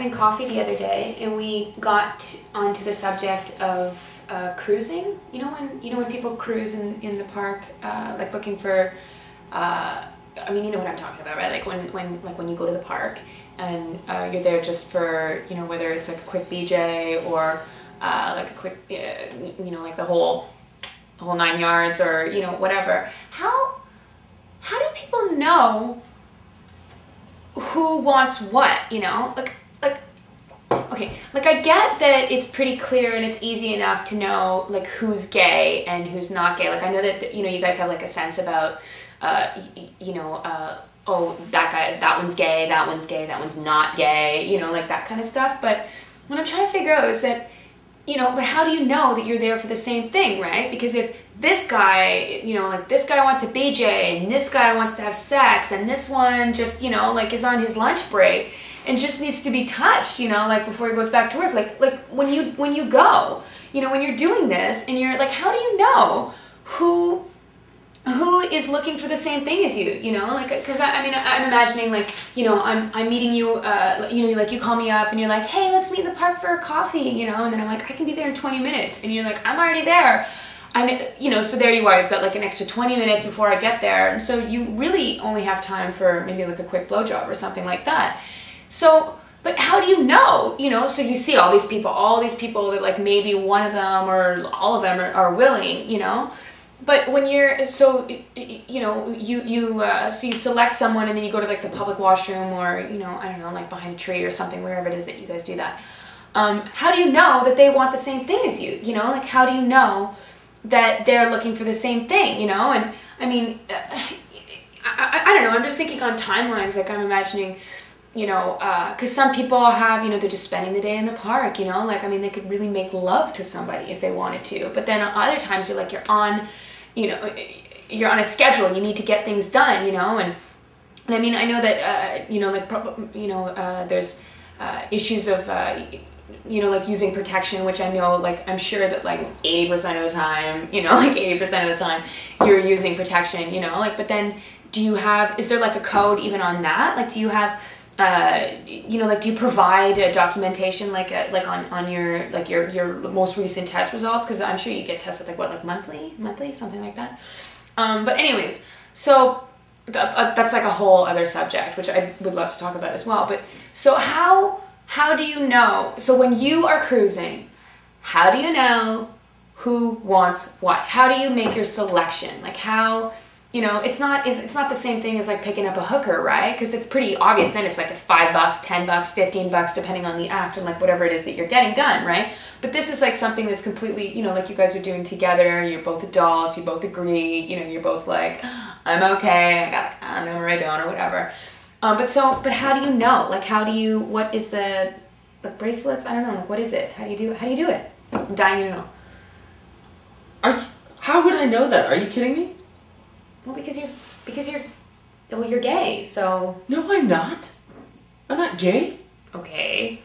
having coffee the other day, and we got onto the subject of cruising. You know when people cruise in the park, like looking for. I mean, you know what I'm talking about, right? Like when you go to the park and you're there just for, you know, whether it's like a quick BJ or like a quick, you know, like the whole 9 yards or, you know, whatever. How do people know who wants what, you know? Okay, like I get that it's pretty clear and it's easy enough to know like who's gay and who's not gay. Like I know that, you know, you guys have like a sense about, oh, that one's gay, that one's not gay, you know, like that kind of stuff. But what I'm trying to figure out is that, you know, but how do you know that you're there for the same thing, right? Because if this guy, you know, like this guy wants a BJ and this guy wants to have sex and this one just, you know, like is on his lunch break and just needs to be touched, you know, like before he goes back to work, like when you go, you know, when you're doing this and you're like, how do you know who is looking for the same thing as you, you know, like, because I mean, I'm imagining like, you know, I'm meeting you, you know, like you call me up and you're like, hey, let's meet in the park for a coffee, you know, and then I'm like, I can be there in 20 minutes, and you're like, I'm already there. You know, so there you are, you've got like an extra 20 minutes before I get there, and so you really only have time for maybe like a quick blowjob or something like that. So, but how do you know, you know, so you see all these people that like maybe one of them or all of them are willing, you know. But when you're, so, you know, so you select someone and then you go to like the public washroom or, you know, I don't know, like behind a tree or something, wherever it is that you guys do that. How do you know that they want the same thing as you, you know? Like, how do you know that they're looking for the same thing, you know? And I mean, I don't know, I'm just thinking on timelines, like I'm imagining, you know, because some people have, you know, they're just spending the day in the park, you know? Like, I mean, they could really make love to somebody if they wanted to. But then other times you're like, you're on a schedule and you need to get things done, you know, and I mean, I know that, you know, like, you know, there's issues of, you know, like using protection, which I know, like, I'm sure that like 80% of the time, you know, like 80% of the time you're using protection, you know, like, but then is there like a code even on that? Like, do you have, you know, like, do you provide a documentation like on your like your most recent test results? Because I'm sure you get tested like what, like monthly, something like that. But anyways, so that's like a whole other subject, which I would love to talk about as well. But so how do you know? So when you are cruising, how do you know who wants what? How do you make your selection? Like how? You know, it's not the same thing as like picking up a hooker, right? Because it's pretty obvious then. It's like it's $5, $10, $15, depending on the act and like whatever it is that you're getting done, right? But this is like something that's completely, you know, like you guys are doing together. You're both adults. You both agree. You know, you're both like, I'm okay. I got a condom or I don't or whatever. But how do you know? Like, what is the bracelets? I don't know. Like, what is it? How do you do it? I'm dying to know. How would I know that? Are you kidding me? Well, you're gay, so... No, I'm not. I'm not gay. Okay.